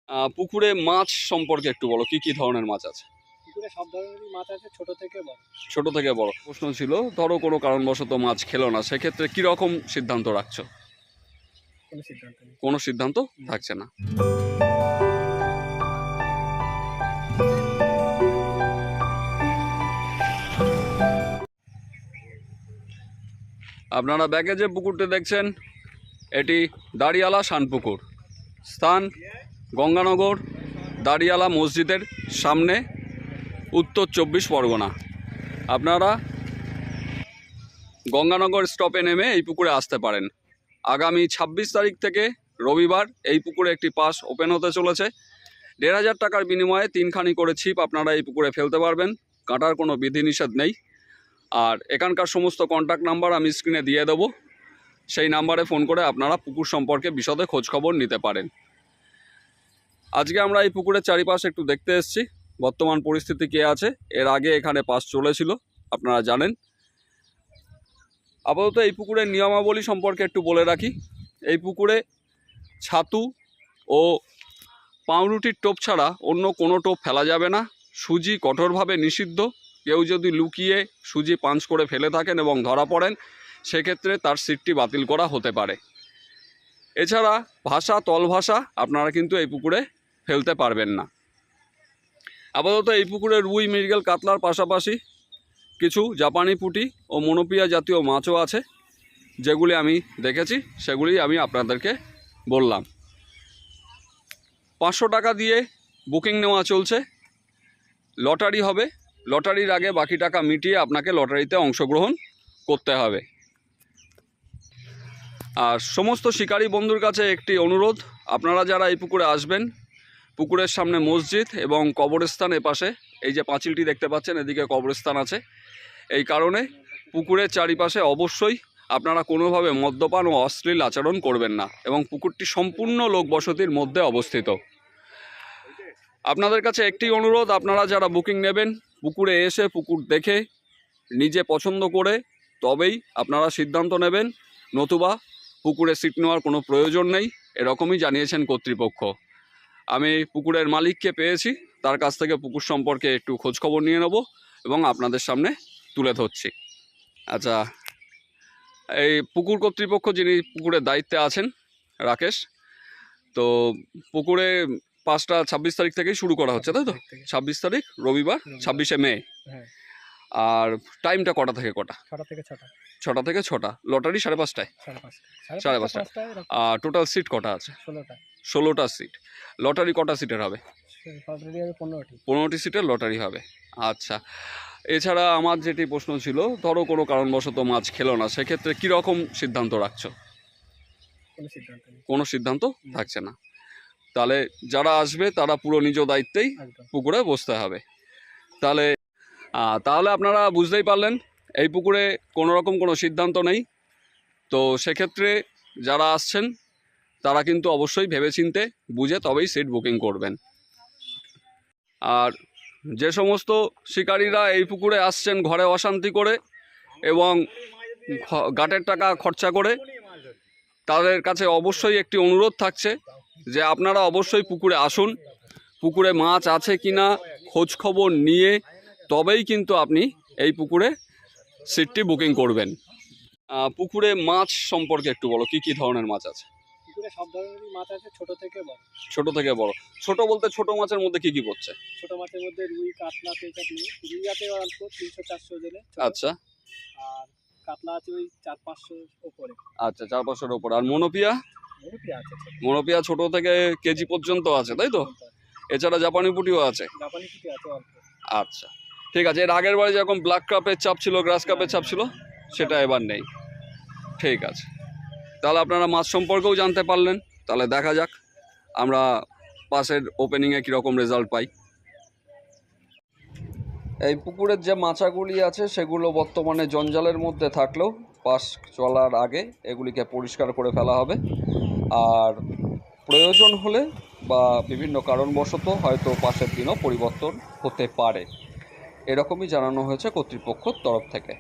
পুকুরে মাছ সম্পর্কে একটু বলো, কি কি ধরনের মাছ আছে? পুকুরে সব ধরনেরই মাছ আছে, ছোট থেকে বড়। ছোট থেকে বড়। প্রশ্ন ছিল, ধরো কোনো কারণবশত মাছ খেলো না, সেক্ষেত্রে কি রকম সিদ্ধান্ত রাখছো? কোনো সিদ্ধান্ত নেই। কোনো সিদ্ধান্ত থাকছে না। আপনারা ব্যাগে যে পুকুরটি দেখছেন, এটি দাড়িয়ালা শানপুকুর। স্থান গঙ্গানগর দাড়িয়ালা মসজিদের সামনে, উত্তর 24 পরগনা। আপনারা গঙ্গানগর স্টপে নেমে এই পুকুরে আসতে পারেন। আগামী 26 তারিখ থেকে রবিবার এই পুকুরে একটি পাস ওপেন হতে চলেছে। 1,500 টাকার বিনিময়ে 3খানি করে ছিপ আপনারা এই পুকুরে ফেলতে পারবেন। কাটার কোনো বিধিনিষেধ নেই। আর এখানকার সমস্ত কন্ট্যাক্ট নাম্বার আমি স্ক্রিনে দিয়ে দেবো, সেই নাম্বারে ফোন করে আপনারা পুকুর সম্পর্কে বিশদে খোঁজখবর নিতে পারেন। আজকে আমরা এই পুকুরের চারিপাশে একটু দেখতে এসেছি বর্তমান পরিস্থিতি কে আছে। এর আগে এখানে পাস চলেছিল, আপনারা জানেন। আপাতত এই পুকুরের নিয়মাবলী সম্পর্কে একটু বলে রাখি। এই পুকুরে ছাতু ও পাউরুটির টোপ ছাড়া অন্য কোনো টোপ ফেলা যাবে না। সুজি কঠোরভাবে নিষিদ্ধ। কেউ যদি লুকিয়ে সুজি পাঞ্চ করে ফেলে থাকেন এবং ধরা পড়েন, সেক্ষেত্রে তার সিটটি বাতিল করা হতে পারে। এছাড়া ভাষা, তল ভাষা আপনারা কিন্তু এই পুকুরে ফেলতে পারবেন না। আপাতত এই পুকুরে রুই, মৃগেল, কাতলার পাশাপাশি কিছু জাপানি পুঁটি ও মনোপিয়া জাতীয় মাছও আছে। যেগুলি আমি দেখেছি সেগুলি আমি আপনাদেরকে বললাম। 500 টাকা দিয়ে বুকিং নেওয়া চলছে। লটারি হবে। লটারির আগে বাকি টাকা মিটিয়ে আপনাকে লটারিতে অংশগ্রহণ করতে হবে। আর সমস্ত শিকারী বন্ধুর কাছে একটি অনুরোধ, আপনারা যারা এই পুকুরে আসবেন, পুকুরের সামনে মসজিদ এবং কবরস্থান এপাশে, এই যে পাঁচিলটি দেখতে পাচ্ছেন, এদিকে কবরস্থান আছে। এই কারণে পুকুরের চারিপাশে অবশ্যই আপনারা কোনোভাবে মদ্যপান ও অশ্লীল আচরণ করবেন না, এবং পুকুরটি সম্পূর্ণ লোকবসতির মধ্যে অবস্থিত। আপনাদের কাছে একটি অনুরোধ, আপনারা যারা বুকিং নেবেন, পুকুরে এসে পুকুর দেখে নিজে পছন্দ করে তবেই আপনারা সিদ্ধান্ত নেবেন, নতুবা পুকুরে সিট নেওয়ার কোনো প্রয়োজন নেই, এরকমই জানিয়েছেন কর্তৃপক্ষ। আমি পুকুরের মালিককে পেয়েছি, তার কাছ থেকে পুকুর সম্পর্কে একটু খোঁজখবর নিয়ে নেব এবং আপনাদের সামনে তুলে ধরছি। আচ্ছা, এই পুকুর কর্তৃপক্ষ যিনি পুকুরের দায়িত্বে আছেন, রাকেশ, তো পুকুরে পাসটা 26 তারিখ থেকেই শুরু করা হচ্ছে, তাই তো? 26 তারিখ রবিবার, 26শে মে। হ্যাঁ। আর টাইমটা কটা থেকে কটা? 6টা থেকে 6টা। 6টা থেকে 6টা। লটারি 5:30টায়? 5:30টায়। আর টোটাল সিট কটা আছে? 16টা। 16টা সিট। লটারি কটা সিটের হবে? অলরেডি হবে 15টি। 15টি সিটের লটারি হবে। আচ্ছা, এছাড়া আমার যেটি প্রশ্ন ছিল, ধরো কোনো কারণবশত মাছ খেলো না, সেক্ষেত্রে কী রকম সিদ্ধান্ত রাখছো? কোনো সিদ্ধান্ত নেই। কোনো সিদ্ধান্ত থাকছে না। তাহলে যারা আসবে তারা পুরো নিজ দায়িত্বেই পুকুরে বসতে হবে। তাহলে আপনারা বুঝতেই পারলেন, এই পুকুরে কোনো রকম কোনো সিদ্ধান্ত নেই। তো সেক্ষেত্রে যারা আসছেন তারা কিন্তু অবশ্যই ভেবেচিন্তে বুঝে তবেই সিট বুকিং করবেন। আর যে সমস্ত শিকারীরা এই পুকুরে আসছেন ঘরে অশান্তি করে এবং গাটের টাকা খরচা করে, তাদের কাছে অবশ্যই একটি অনুরোধ থাকছে যে আপনারা অবশ্যই পুকুরে আসুন। পুকুরে মাছ আছে কি না খোঁজখবর নিয়ে তবেই কিন্তু আপনি এই পুকুরে সিটটি বুকিং করবেন। পুকুরে মাছ সম্পর্কে একটু বলো, কি কি ধরনের মাছ আছে? পুকুরে সব ধরনেরই মাছ আছে, ছোট থেকে বড়। ছোট থেকে বড়। ছোট বলতে ছোট মাছের মধ্যে কি কি পড়ছে? ছোট মাছের মধ্যে রুই, কাতলা, তেঁচা নেই। রুই আছে অল্প 300-400 জেলে। আচ্ছা। আর কাতলা আছে ওই 400-500 উপরে। আচ্ছা, 400-500-এর উপরে। আর মনোপিয়া? মনোপিয়া আছে। মনোপিয়া ছোট থেকে কেজি পর্যন্ত আছে, তাই তো? এছাড়া জাপানি পুঁটিও আছে? জাপানি পুঁটি আছে অল্প। আচ্ছা, ঠিক আছে। এর আগের বারে যেরকম ব্ল্যাক কাপের চাপ ছিল, গ্রাস কাপের চাপ ছিল, সেটা এবার নেই। ঠিক আছে, তাহলে আপনারা মাছ সম্পর্কেও জানতে পারলেন। তাহলে দেখা যাক আমরা পাশের ওপেনিংয়ে কীরকম রেজাল্ট পাই। এই পুকুরের যে মাচাগুলি আছে সেগুলো বর্তমানে জঞ্জালের মধ্যে থাকলেও পাস চলার আগে এগুলিকে পরিষ্কার করে ফেলা হবে। আর প্রয়োজন হলে বা বিভিন্ন কারণবশত হয়তো পাশের দিনও পরিবর্তন হতে পারে, এরকমই জানানো হয়েছে কর্তৃপক্ষের তরফ থেকে।